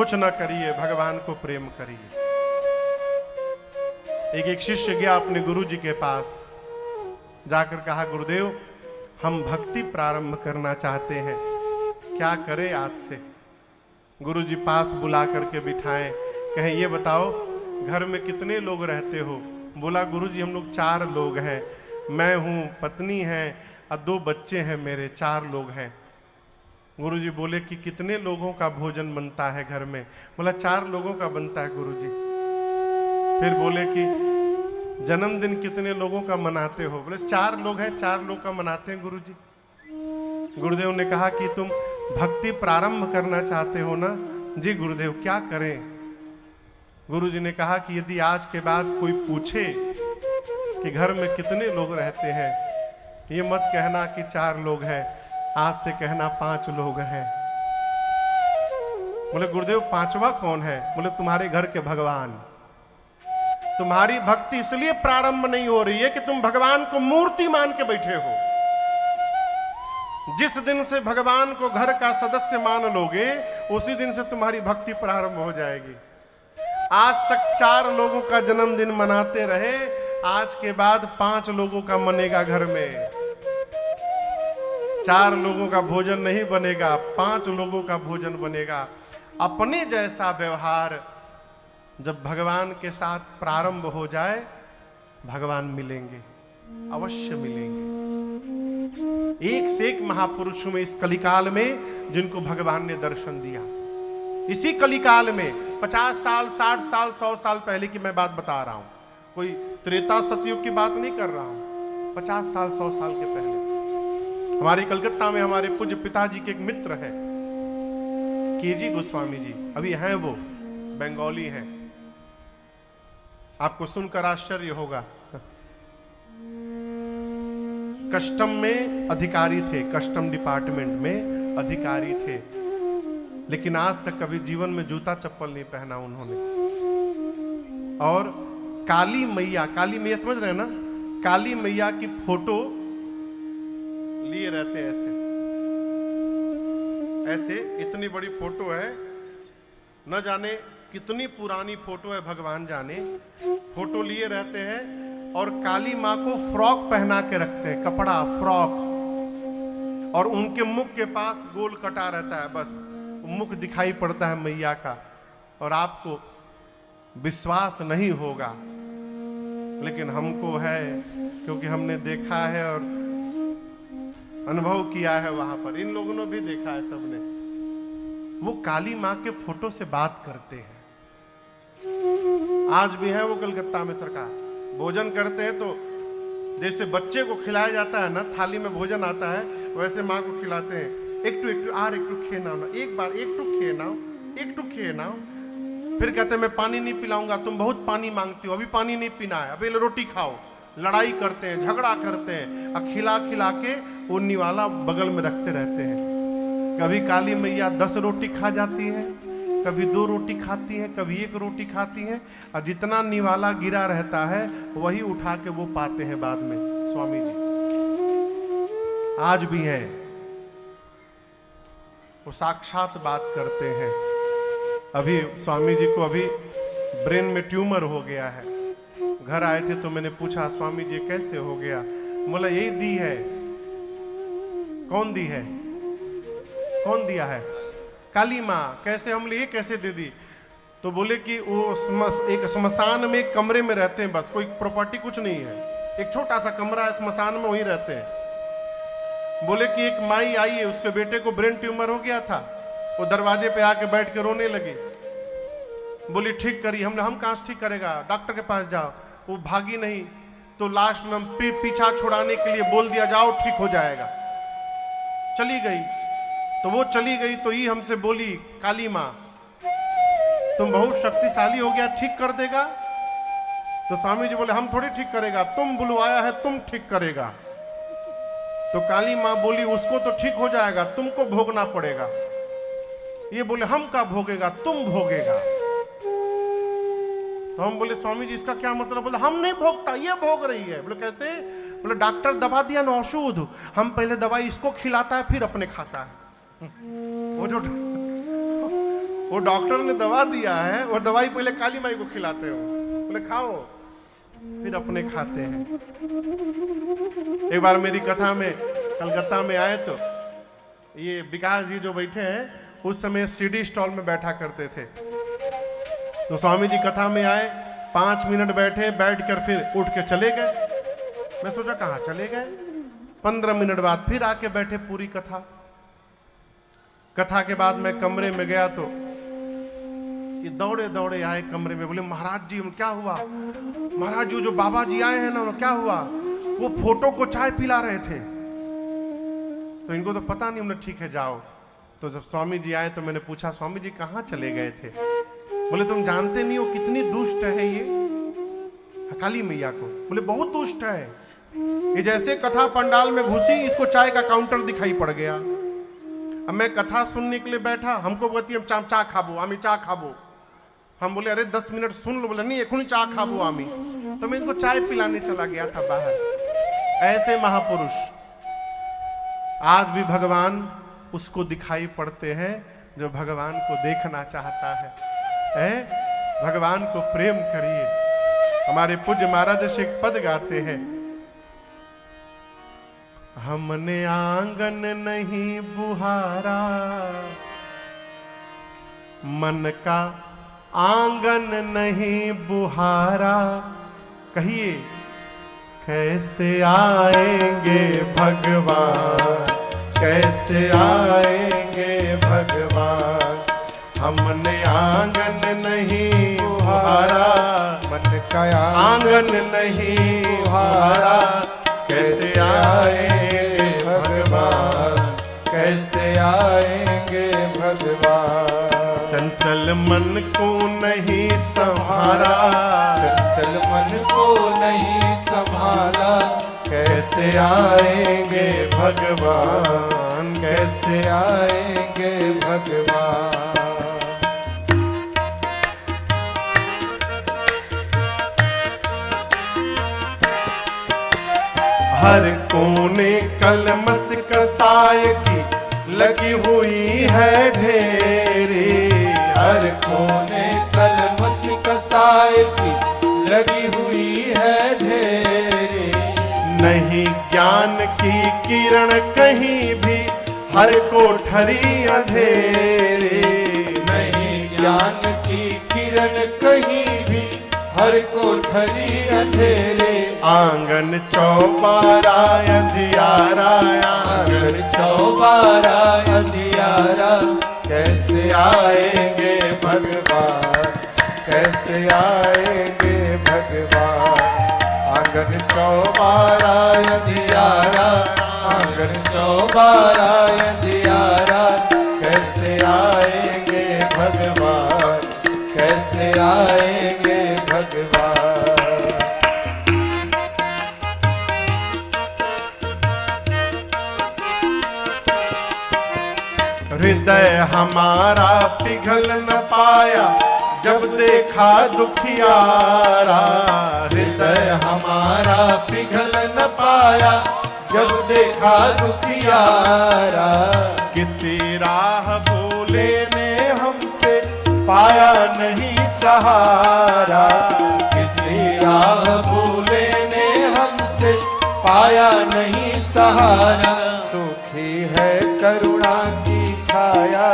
कुछ ना करिए, भगवान को प्रेम करिए। एक शिष्य गया अपने गुरु जी के पास, जाकर कहा, गुरुदेव हम भक्ति प्रारंभ करना चाहते हैं, क्या करें आज से? गुरु जी पास बुला करके बिठाएं, कहें ये बताओ घर में कितने लोग रहते हो? बोला, गुरु जी हम लोग 4 लोग हैं, मैं हूँ, पत्नी है और 2 बच्चे हैं मेरे, 4 लोग हैं। गुरु जी बोले कि कितने लोगों का भोजन बनता है घर में? बोला 4 लोगों का बनता है गुरु जी। फिर बोले कि जन्मदिन कितने लोगों का मनाते हो? बोले 4 लोग हैं, 4 लोग का मनाते हैं गुरु जी। गुरुदेव ने कहा कि तुम भक्ति प्रारंभ करना चाहते हो ना? जी गुरुदेव, क्या करें? गुरु जी ने कहा कि यदि आज के बाद कोई पूछे कि घर में कितने लोग रहते हैं, ये मत कहना कि 4 लोग हैं, आज से कहना 5 लोग हैं। बोले गुरुदेव 5वां कौन है? बोले तुम्हारे घर के भगवान। तुम्हारी भक्ति इसलिए प्रारंभ नहीं हो रही है कि तुम भगवान को मूर्ति मान के बैठे हो। जिस दिन से भगवान को घर का सदस्य मान लोगे, उसी दिन से तुम्हारी भक्ति प्रारंभ हो जाएगी। आज तक 4 लोगों का जन्मदिन मनाते रहे, आज के बाद 5 लोगों का मनेगा घर में। 4 लोगों का भोजन नहीं बनेगा, 5 लोगों का भोजन बनेगा। अपने जैसा व्यवहार जब भगवान के साथ प्रारंभ हो जाए, भगवान मिलेंगे, अवश्य मिलेंगे। एक से एक महापुरुष में इस कलिकाल में जिनको भगवान ने दर्शन दिया। इसी कलिकाल में 50 साल, 60 साल, 100 साल पहले की मैं बात बता रहा हूं, कोई त्रेता सतयुग की बात नहीं कर रहा हूं। 50 साल, 100 साल के पहले हमारे कलकत्ता में हमारे पूज्य पिताजी के एक मित्र है, केजी गोस्वामी जी, अभी हैं वो, बंगाली हैं। आपको सुनकर आश्चर्य होगा। कस्टम में अधिकारी थे, कस्टम डिपार्टमेंट में अधिकारी थे, लेकिन आज तक कभी जीवन में जूता चप्पल नहीं पहना उन्होंने। और काली मैया समझ रहे हैं ना? काली मैया की फोटो लिए रहते हैं ऐसे इतनी बड़ी फोटो है, न जाने कितनी पुरानी फोटो है, भगवान जाने। फोटो लिए रहते हैं और काली माँ को फ्रॉक पहना के रखते हैं, कपड़ा फ्रॉक, और उनके मुख के पास गोल कटा रहता है, बस मुख दिखाई पड़ता है मैया का। और आपको विश्वास नहीं होगा, लेकिन हमको है, क्योंकि हमने देखा है और अनुभव किया है वहां पर। इन लोगों ने भी देखा है, सबने। वो काली माँ के फोटो से बात करते हैं। आज भी है वो कलकत्ता में। सरकार भोजन करते हैं तो जैसे बच्चे को खिलाया जाता है ना, थाली में भोजन आता है, वैसे माँ को खिलाते हैं। एक टू खे ना, एक बार एक टू खे ना। फिर कहते हैं मैं पानी नहीं पिलाऊंगा, तुम बहुत पानी मांगती हो, अभी पानी नहीं पीना है, अभी रोटी खाओ। लड़ाई करते हैं, झगड़ा करते हैं, और खिला खिला के वो निवाला बगल में रखते रहते हैं। कभी काली मैया 10 रोटी खा जाती है, कभी 2 रोटी खाती है, कभी 1 रोटी खाती है, और जितना निवाला गिरा रहता है वही उठा के वो पाते हैं बाद में स्वामी जी। आज भी हैं वो, साक्षात बात करते हैं। अभी स्वामी जी को अभी ब्रेन में ट्यूमर हो गया है। घर आए थे तो मैंने पूछा, स्वामी जी कैसे हो गया? बोला यही दी है। कौन दी है? कौन दिया है? काली माँ। कैसे? हम लिए कैसे दे दी? तो बोले कि वो एक स्मशान में एक कमरे में रहते हैं, बस कोई प्रॉपर्टी कुछ नहीं है, एक छोटा सा कमरा है स्मशान में, वहीं रहते हैं। बोले कि एक माई आई है, उसके बेटे को ब्रेन ट्यूमर हो गया था, वो दरवाजे पे आके बैठ के रोने लगी। बोली ठीक करी। हम कहाँ से ठीक करेगा, डॉक्टर के पास जाओ। वो भागी नहीं, तो लास्ट में पीछा छुड़ाने के लिए बोल दिया जाओ ठीक हो जाएगा। चली गई। तो वो चली गई तो ये हमसे बोली, काली माँ तुम बहुत शक्तिशाली हो गया, ठीक कर देगा? तो स्वामी जी बोले हम थोड़ी ठीक करेगा, तुम बुलवाया है, तुम ठीक करेगा। तो काली माँ बोली उसको तो ठीक हो जाएगा, तुमको भोगना पड़ेगा। ये बोले हम का भोगेगा, तुम भोगेगा। तो हम बोले स्वामी जी इसका क्या मतलब? बोले हम नहीं भोगता, ये भोग रही है। बोले कैसे? बोले डॉक्टर दवा दिया ना औषध, हम पहले दवाई इसको खिलाता है फिर अपने खाता है। वो जो वो डॉक्टर ने दवा दिया है, वो दवाई पहले काली माई को खिलाते हो, बोले खाओ, फिर अपने खाते हैं। एक बार मेरी कथा में कलकत्ता में आए तो ये विकास जी जो बैठे हैं उस समय सीडी स्टॉल में बैठा करते थे। तो स्वामी जी कथा में आए, 5 मिनट बैठे, बैठकर फिर उठ के चले गए। मैं सोचा कहाँ चले गए। 15 मिनट बाद फिर आके बैठे पूरी कथा। कथा के बाद मैं कमरे में गया तो ये दौड़े दौड़े आए कमरे में, बोले महाराज जी क्या हुआ? महाराज जी जो बाबा जी आए हैं ना, क्या हुआ? वो फोटो को चाय पिला रहे थे। तो इनको तो पता नहीं, उन्हें ठीक है जाओ। तो जब स्वामी जी आए तो मैंने पूछा स्वामी जी कहाँ चले गए थे? बोले तुम जानते नहीं हो कितनी दुष्ट है ये काली मैया को। बोले बहुत दुष्ट है, ये जैसे कथा पंडाल में घुसी इसको चाय का काउंटर दिखाई पड़ गया। अब मैं कथा सुनने के लिए बैठा, हमको बोलती है चा खाबो, आमी चा खाबो। हम बोले अरे 10 मिनट सुन लो। बोले नहीं एखुनी चा खाबो आमी। तो मैं इसको चाय पिलाने चला गया था बाहर। ऐसे महापुरुष आज भी भगवान उसको दिखाई पड़ते हैं जो भगवान को देखना चाहता है। भगवान को प्रेम करिए। हमारे पूज्य महाराज से एक पद गाते हैं, हमने आंगन नहीं बुहारा, मन का आंगन नहीं बुहारा। कहिए कैसे आएंगे भगवान, कैसे आएंगे भगवान। हमने आंगन नहीं बुहारा, मन का आंगन नहीं बुहारा। कैसे आएंगे भगवान, कैसे आएंगे भगवान। चंचल मन को नहीं संभारा, चंचल मन को नहीं संभाला। कैसे आएंगे भगवान, कैसे आएंगे भगवान। हर कोने कलमस कसाय की लगी हुई है ढेरी। हर कोने कलमस कसाय की लगी हुई है ढेरी। नहीं ज्ञान की किरण कहीं भी, हर कोठरी अंधेरी। नहीं ज्ञान की किरण कहीं भी, हर कोठरी अंधेरे। आंगन चौबारा अंधियारा, आंगन चौबारा अंधियारा। कैसे आएंगे भगवान, कैसे आएंगे भगवान। आंगन चौबारा अंधियारा, आंगन चौबारा अंधियारा। कैसे आएंगे भगवान, कैसे आएंगे भगवान। हृदय हमारा पिघल न पाया जब देखा दुखियारा। हृदय हमारा पिघल न पाया जब देखा दुखियारा। किसी राह भूले ने हमसे पाया नहीं सहारा। किसी राह भूले ने हमसे पाया नहीं सहारा। सुखी है करुणा की छाया,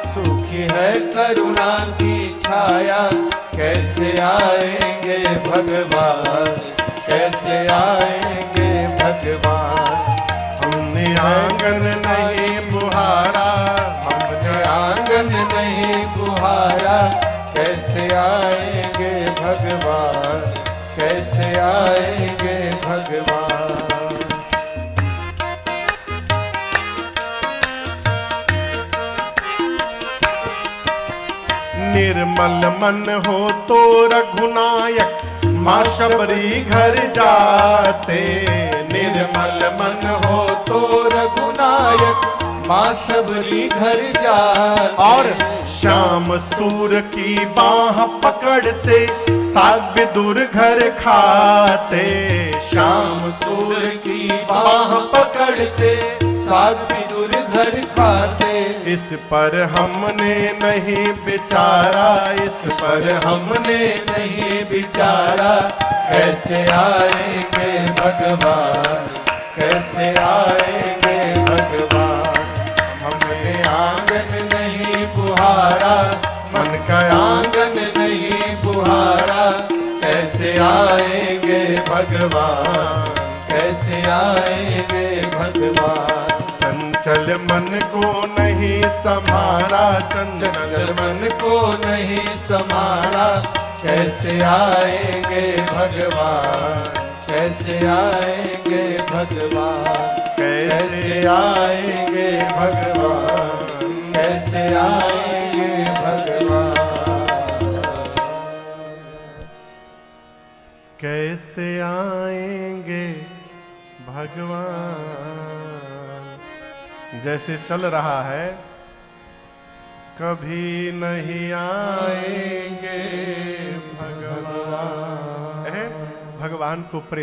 सुखी है करुणा की छाया। कैसे आएंगे भगवान, कैसे आएंगे भगवान। हमने आंगन नहीं बुहारा, हमने आंगन नहीं बुहारा। कैसे आएंगे भगवान, कैसे आएंगे भगवान। निर्मल मन हो तो रघुनायक, माँ शबरी घर जाते। निर्मल मन हो तो रघुनायक, माँ शबरी घर जाते। और श्याम सूर की बाह पकड़ते, साग विदुर घर खाते। श्याम सूर की बाह पकड़ते, साग विदुर घर खाते। इस पर हमने नहीं विचारा, इस पर हमने नहीं विचारा, कैसे आएंगे भगवान, कैसे आएंगे भगवान। हमने आंगन नहीं बुहारा, मन का आंगन नहीं बुहारा, कैसे आएंगे भगवान, कैसे आएंगे भगवान। चंचल मन को नहीं संभारा, चंचल मन को नहीं संभारा, कैसे आएंगे भगवान, कैसे आएंगे भगवान, कैसे आएंगे भगवान, कैसे आएंगे भगवान। कैसे आएंगे भगवान। जैसे चल रहा है, कभी नहीं आएंगे भगवान। भगवान को प्रेम